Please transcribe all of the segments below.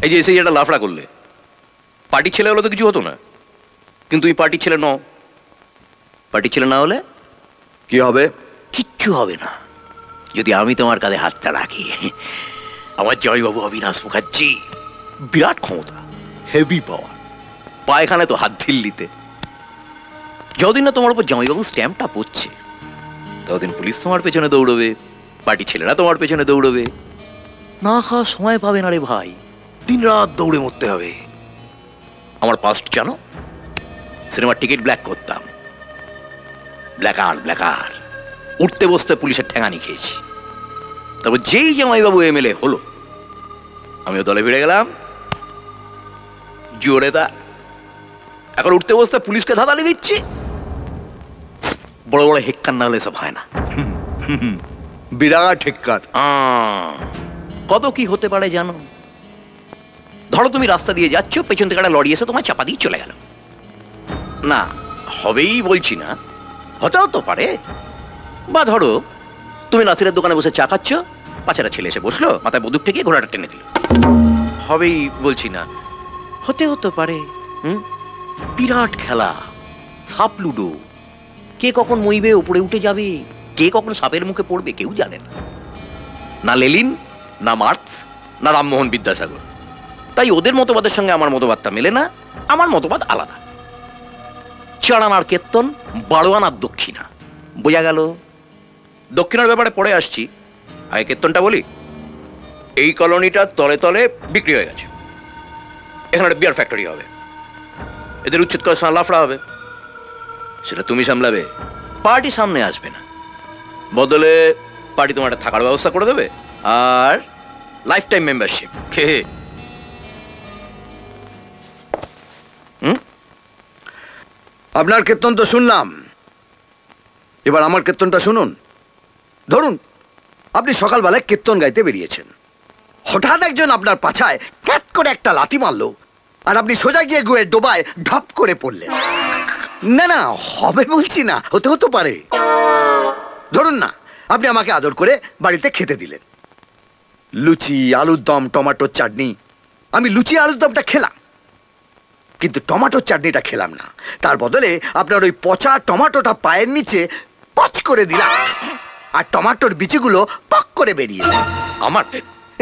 এই যে এসে একটা লাফড়া করলে, পার্টির ছেলে হলে তো কিছু হতো না, কিন্তু তুমি পার্টির ছেলে নও। পার্টির ছেলে না হলে কি হবে? কিচ্ছু হবে না যদি আমি তোমার কাঁধে হাতটা রাখি। আমার জয়বাবু অবিনাশ মুখার্জি বিরাট ক্ষমতা, হেভি পাওয়ার, পায়খানে তো হাত ঢিল্লিতে। যতদিন না তোমার উপর জয়বাবু স্ট্যাম্পটা পড়ছে ততদিন পুলিশ তোমার পেছনে দৌড়বে, পার্টি ছেলেরা তোমার পেছনে দৌড়বে, না খাওয়া সময় পাবে না রে ভাই, দিন রাত দৌড়ে মরতে হবে। আমার পাস্ট জানো, সিনেমার টিকিট ব্ল্যাক করতাম, ব্ল্যাকার উঠতে বসতে পুলিশের ঠেঙানি খেয়েছি। তারপর যেই জামাইবাবু এমএলএ হলো আমিও দলে ভিড়ে গেলাম জোরে। তা এখন উঠতে বসতে পুলিশকে ধাঁধালি দিচ্ছি, বড় বড় হেক্কার না হলে সব হয় না। বিরাট হেক্কার। কত কি হতে পারে জানো? ধরো তুমি রাস্তা দিয়ে যাচ্ছ, পেছন থেকে একটা লরি এসে তোমার চাপা দিয়ে চলে গেল। না হবেই বলছি না, হতেও তো পারে। বা ধরো তুমি নাসিরের দোকানে বসে চা খাচ্ছ, পাঁচেরা ছেলে এসে বসলো, মাথায় বন্দুক থেকে ঘোড়াটা টেনে দিল। হবেই বলছি না, হতেও তো পারে। বিরাট খেলা, সাপ লুডো, কে কখন মইবে উপরে উঠে যাবে, কে কখন সাপের মুখে পড়বে কেউ জানে না। না লেলিন, না মার্কস, না রামমোহন বিদ্যাসাগর। তাই ওদের মতবাদের সঙ্গে আমার মতবাদটা মেলে না, আমার মতবাদ আলাদা। 4 আনার কীর্তন, 12 আনার দক্ষিণা, বোঝা গেল? দক্ষিণার ব্যাপারে পরে আসছি, আগে কীর্তনটা বলি। এই কলোনিটা তলে তলে বিক্রি হয়ে গেছে, এখানে একটা বিয়ার ফ্যাক্টরি হবে, এদের উচ্ছেদ করার সময় লাফড়া হবে, সেটা তুমি সামলাবে, পার্টি সামনে আসবে না। বদলে পার্টি তোমার একটা থাকার ব্যবস্থা করে দেবে আর লাইফ টাইম মেম্বারশিপ। আপনার কীর্তন তো শুনলাম, এবার আমার কীর্তনটা শুনুন। ধরুন আপনি সকালবেলায় কীর্তন গাইতে বেরিয়েছেন, হঠাৎ একজন আপনার পাছায় ক্যাট করে একটা লাথি মারলো, আর আপনি সোজা গিয়ে গুয়ে ডোবায় ঢপ করে পড়লেন। না না, হবে বলছি না, হতে পারে। ধরুন না আপনি আমাকে আদর করে বাড়িতে খেতে দিলেন, লুচি, আলুর দম, টমেটোর চাটনি। আমি লুচি আলুর দমটা খেলাম, কিন্তু টমেটোর চাটনিটা খেলাম না। তার বদলে আপনার ওই পচা টমেটোটা পায়ের নিচে পচ করে দিলাম, আর টমেটোর বিচিগুলো পক করে বেরিয়ে এলো। আমার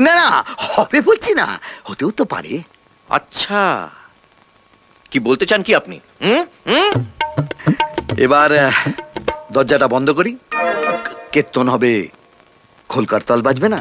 না না, হবে বলছি না, হতেও তো পারে। আচ্ছা, কি বলতে চান কি আপনি? এবার দরজাটা বন্ধ করি, কীর্তন হবে, খোলকার তাল বাজবে না।